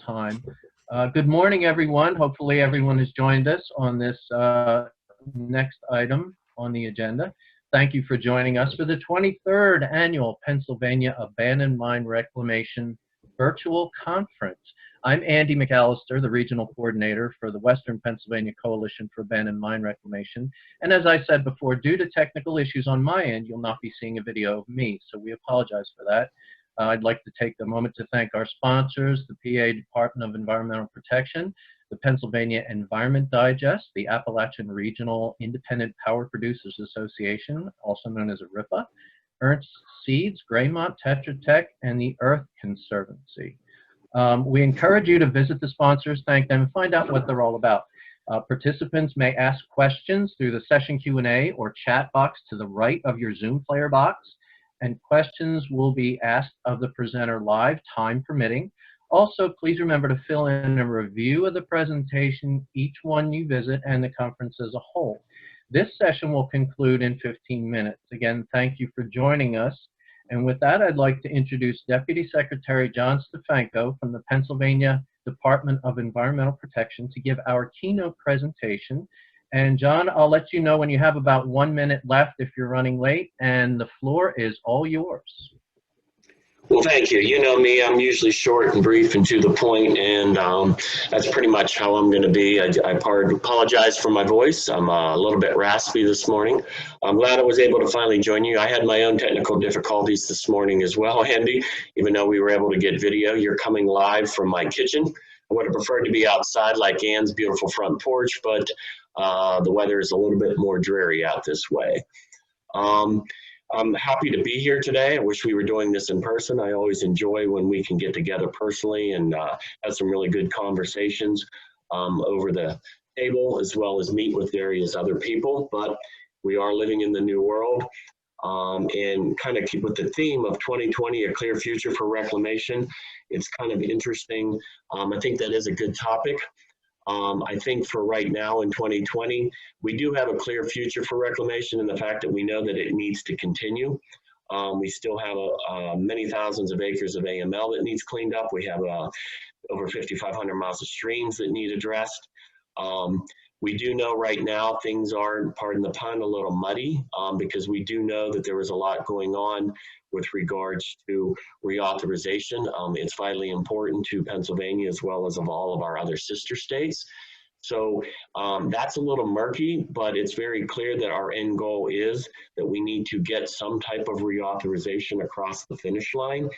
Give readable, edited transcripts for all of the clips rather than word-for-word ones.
time. Good morning, everyone. Hopefully everyone has joined us on this next item on the agenda. Thank you for joining us for the 23rd Annual Pennsylvania Abandoned Mine Reclamation Virtual Conference. I'm Andy McAllister, the Regional Coordinator for the Western Pennsylvania Coalition for Abandoned Mine Reclamation. And as I said before, due to technical issues on my end, you'll not be seeing a video of me, so we apologize for that. I'd like to take a moment to thank our sponsors, the PA Department of Environmental Protection, the Pennsylvania Environment Digest, the Appalachian Regional Independent Power Producers Association, also known as ARIPA, Ernst Seeds, Graymont, Tetra Tech, and the Earth Conservancy. We encourage you to visit the sponsors, thank them, and find out what they're all about. Participants may ask questions through the session Q&A or chat box to the right of your Zoom player box, and questions will be asked of the presenter live, time permitting. Also, please remember to fill in a review of the presentation, each one you visit, and the conference as a whole. This session will conclude in 15 minutes. Again, thank you for joining us. And with that, I'd like to introduce Deputy Secretary John Stefanko from the Pennsylvania Department of Environmental Protection to give our keynote presentation. And John, I'll let you know when you have about 1 minute left if you're running late, and the floor is all yours. Well, thank you. You know me, I'm usually short and brief and to the point, and that's pretty much how I'm going to be. I apologize for my voice. I'm a little bit raspy this morning. I'm glad I was able to finally join you. I had my own technical difficulties this morning as well, Andy, even though we were able to get video. You're coming live from my kitchen. I would have preferred to be outside like Ann's beautiful front porch, but the weather is a little bit more dreary out this way. I'm happy to be here today. I wish we were doing this in person. I always enjoy when we can get together personally and have some really good conversations over the table, as well as meet with various other people. But we are living in the new world, and kind of keep with the theme of 2020, a clear future for reclamation. It's kind of interesting. I think that is a good topic. I think for right now in 2020, we do have a clear future for reclamation and the fact that we know that it needs to continue. We still have many thousands of acres of AML that needs cleaned up. We have over 5,500 miles of streams that need addressed. We do know right now things are, pardon the pun, a little muddy because we do know that there was a lot going on with regards to reauthorization. It's vitally important to Pennsylvania as well as of all of our other sister states. So that's a little murky, but it's very clear that our end goal is that we need to get some type of reauthorization across the finish line.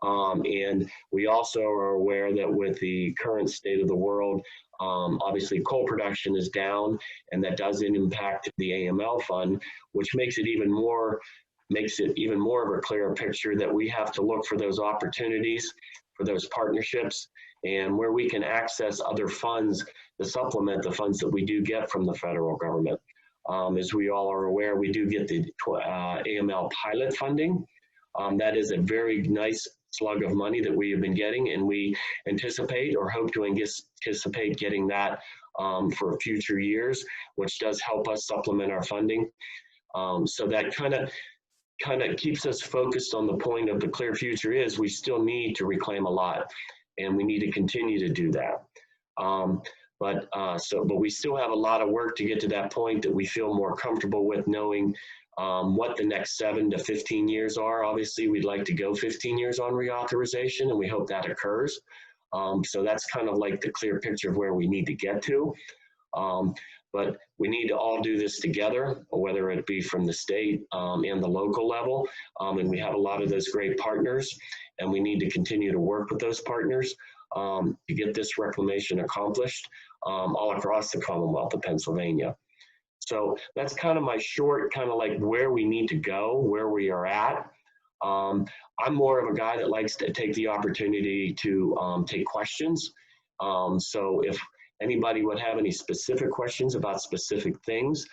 And we also are aware that with the current state of the world, obviously coal production is down, and that does impact the AML fund, which makes it even more of a clearer picture that we have to look for those opportunities, for those partnerships, and where we can access other funds to supplement the funds that we do get from the federal government. As we all are aware, we do get the AML pilot funding. That is a very nice slug of money that we have been getting, and we anticipate or hope to anticipate getting that for future years, which does help us supplement our funding. So that kind of keeps us focused on the point of the clear future is we still need to reclaim a lot, and we need to continue to do that. But we still have a lot of work to get to that point that we feel more comfortable with knowing what the next 7 to 15 years are. Obviously, we'd like to go 15 years on reauthorization, and we hope that occurs. So that's kind of like the clear picture of where we need to get to. But we need to all do this together, whether it be from the state and the local level. And we have a lot of those great partners, and we need to continue to work with those partners to get this reclamation accomplished all across the Commonwealth of Pennsylvania. So that's kind of my short, kind of like where we need to go, where we are at. I'm more of a guy that likes to take the opportunity to take questions. So if anybody would have any specific questions about specific things,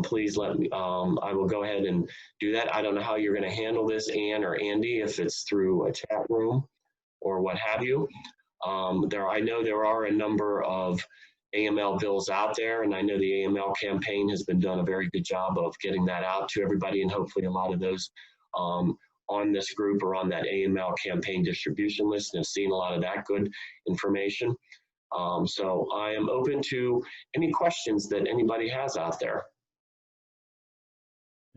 please let me, I will go ahead and do that. I don't know how you're going to handle this, Ann or Andy, if it's through a chat room or what have you. I know there are a number of AML bills out there, and I know the AML campaign has been done a very good job of getting that out to everybody, and hopefully a lot of those on this group or on that AML campaign distribution list and have seen a lot of that good information. So I am open to any questions that anybody has out there.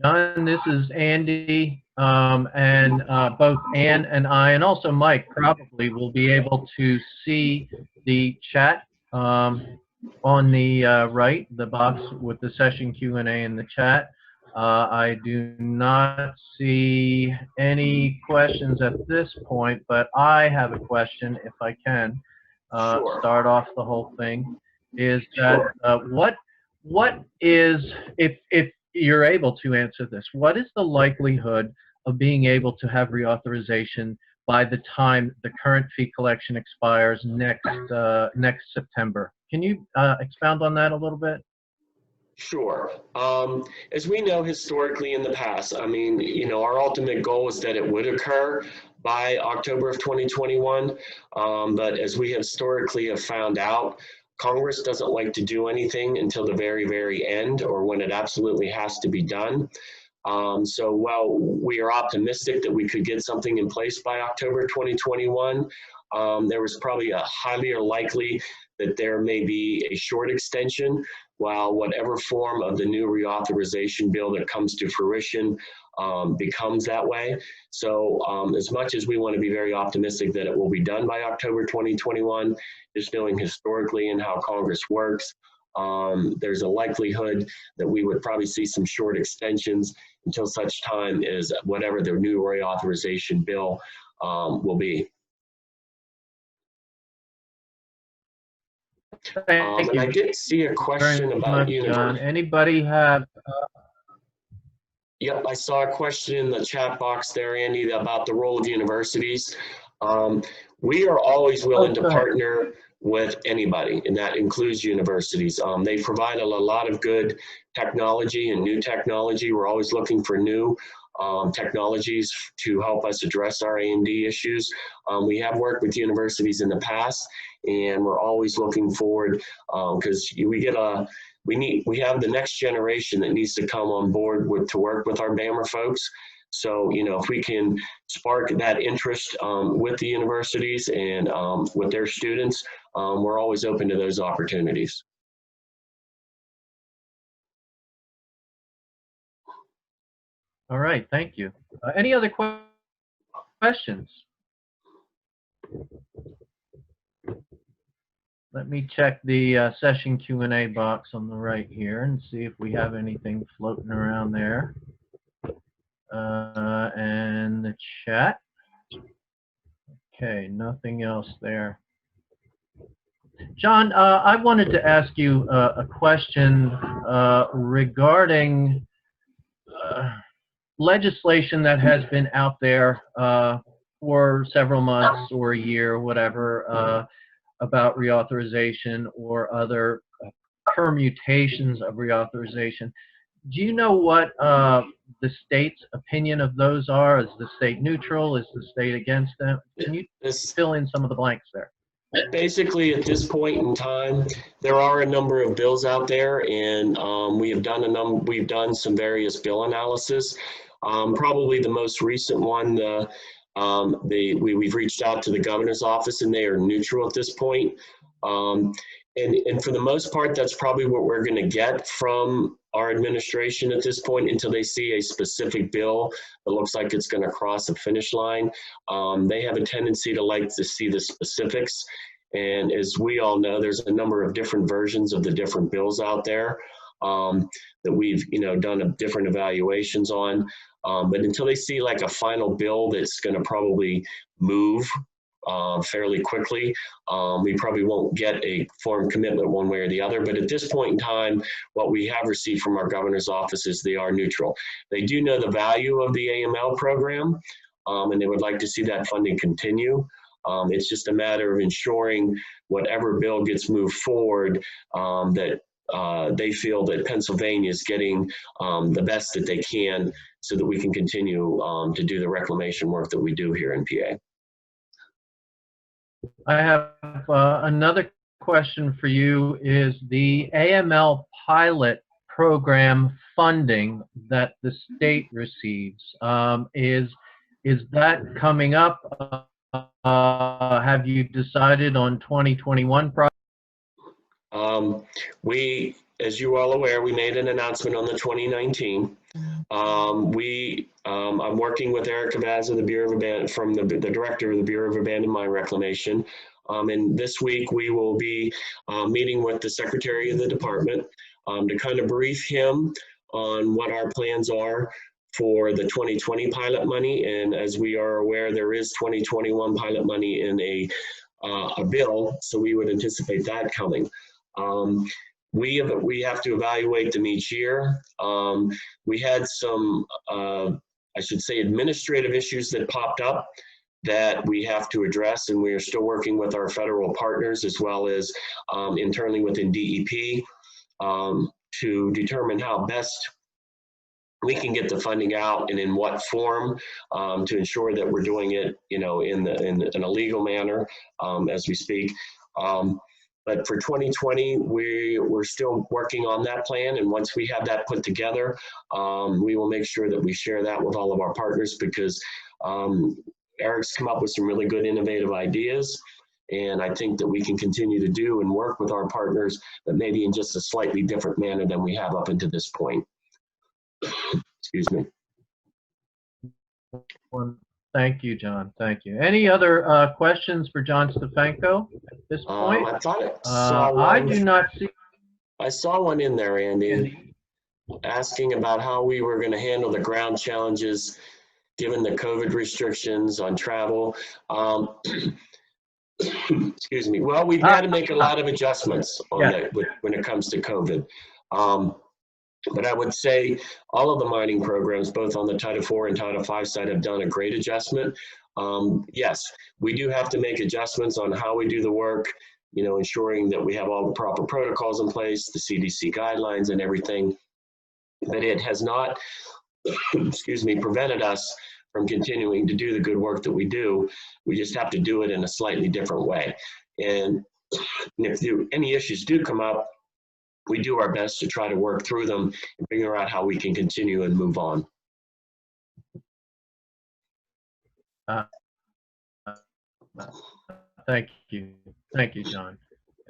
John, this is Andy, and both Ann and I, and also Mike probably will be able to see the chat on the right, the box with the session Q&A in the chat. I do not see any questions at this point, but I have a question, if I can Sure. start off the whole thing. Is that what is, if you're able to answer this, what is the likelihood of being able to have reauthorization by the time the current fee collection expires next September? Can you expound on that a little bit? Sure. As we know historically in the past, I mean, you know, our ultimate goal is that it would occur by October of 2021. But as we historically have found out, Congress doesn't like to do anything until the very, very end or when it absolutely has to be done. So while we are optimistic that we could get something in place by October 2021, there was probably a highly likely that there may be a short extension while whatever form of the new reauthorization bill that comes to fruition becomes that way. So as much as we want to be very optimistic that it will be done by October 2021, just knowing historically and how Congress works, there's a likelihood that we would probably see some short extensions until such time as whatever the new reauthorization bill will be. Thank and I you did see a question very about much, John. Anybody have? Yep, I saw a question in the chat box there, Andy, about the role of universities. We are always willing to partner with anybody, and that includes universities. They provide a lot of good technology and new technology. We're always looking for new technologies to help us address our A&D issues. We have worked with universities in the past, and we're always looking forward because we have the next generation that needs to come on board to work with our BAMR folks. So, you know, if we can spark that interest with the universities and with their students, we're always open to those opportunities. All right, thank you. Any other questions? Let me check the session Q&A box on the right here and see if we have anything floating around there. And the chat. Okay, nothing else there. John, I wanted to ask you a question regarding legislation that has been out there for several months or a year, whatever, about reauthorization or other permutations of reauthorization. Do you know what the state's opinion of those are? Is the state neutral? Is the state against them? Can you fill in some of the blanks there? Basically, at this point in time, there are a number of bills out there, and we've done some various bill analysis. Probably the most recent one, we've reached out to the governor's office, and they are neutral at this point. And for the most part, that's probably what we're going to get from our administration at this point until they see a specific bill that looks like it's going to cross a finish line. They have a tendency to like to see the specifics. And as we all know, there's a number of different versions of the different bills out there that we've, done different evaluations on. But until they see like a final bill that's going to probably move fairly quickly, we probably won't get a firm commitment one way or the other. But at this point in time, what we have received from our governor's office is they are neutral. They do know the value of the AML program, and they would like to see that funding continue. It's just a matter of ensuring whatever bill gets moved forward, that they feel that Pennsylvania is getting the best that they can so that we can continue to do the reclamation work that we do here in PA. I have another question for you. Is the AML pilot program funding that the state receives, is Is that coming up? Have you decided on 2021 projects? We, as you are all aware, we made an announcement on the 2019. I'm working with Eric Cavazza, the Bureau of the director of the Bureau of Abandoned Mine Reclamation. And this week we will be meeting with the Secretary of the Department to kind of brief him on what our plans are for the 2020 pilot money. And as we are aware, there is 2021 pilot money in a bill, so we would anticipate that coming. We have to evaluate them each year. We had some, I should say, administrative issues that popped up that we have to address, and we are still working with our federal partners as well as internally within DEP to determine how best we can get the funding out and in what form to ensure that we're doing it, in a legal manner as we speak. But for 2020, we're still working on that plan. And once we have that put together, we will make sure that we share that with all of our partners, because Eric's come up with some really good innovative ideas. And I think that we can continue to do and work with our partners, but maybe in just a slightly different manner than we have up until this point. Excuse me. Thank you, John. Thank you. Any other questions for John Stefanko at this point? I thought I saw one. I do not see. I saw one in there, Andy, asking about how we were going to handle the ground challenges given the COVID restrictions on travel. Excuse me. Well, we've had to make a lot of adjustments on that when it comes to COVID. But I would say all of the mining programs, both on the Title IV and Title V side, have done a great adjustment. Yes, we do have to make adjustments on how we do the work, ensuring that we have all the proper protocols in place, the CDC guidelines and everything. But it has not, excuse me, prevented us from continuing to do the good work that we do. We just have to do it in a slightly different way. And if any issues do come up, we do our best to try to work through them and figure out how we can continue and move on. Thank you. Thank you, John.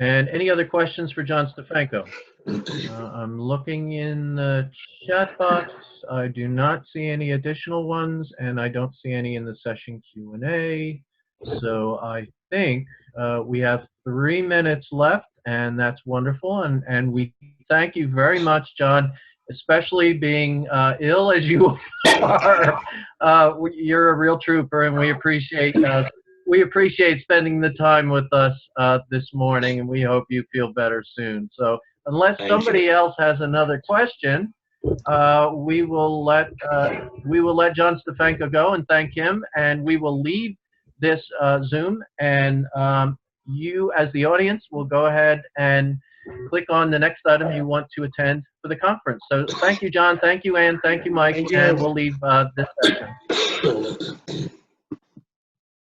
And any other questions for John Stefanko? I'm looking in the chat box. I do not see any additional ones, and I don't see any in the session Q&A. So I think we have 3 minutes left, and that's wonderful. And we thank you very much, John, especially being ill as you are. You're a real trooper, and we appreciate spending the time with us this morning, and we hope you feel better soon. So unless somebody else has another question, we will let John Stefanko go and thank him, and we will leave this Zoom, and you as the audience will go ahead and click on the next item you want to attend for the conference. So thank you, John. Thank you, Ann. Thank you, Mike. And we'll leave this session.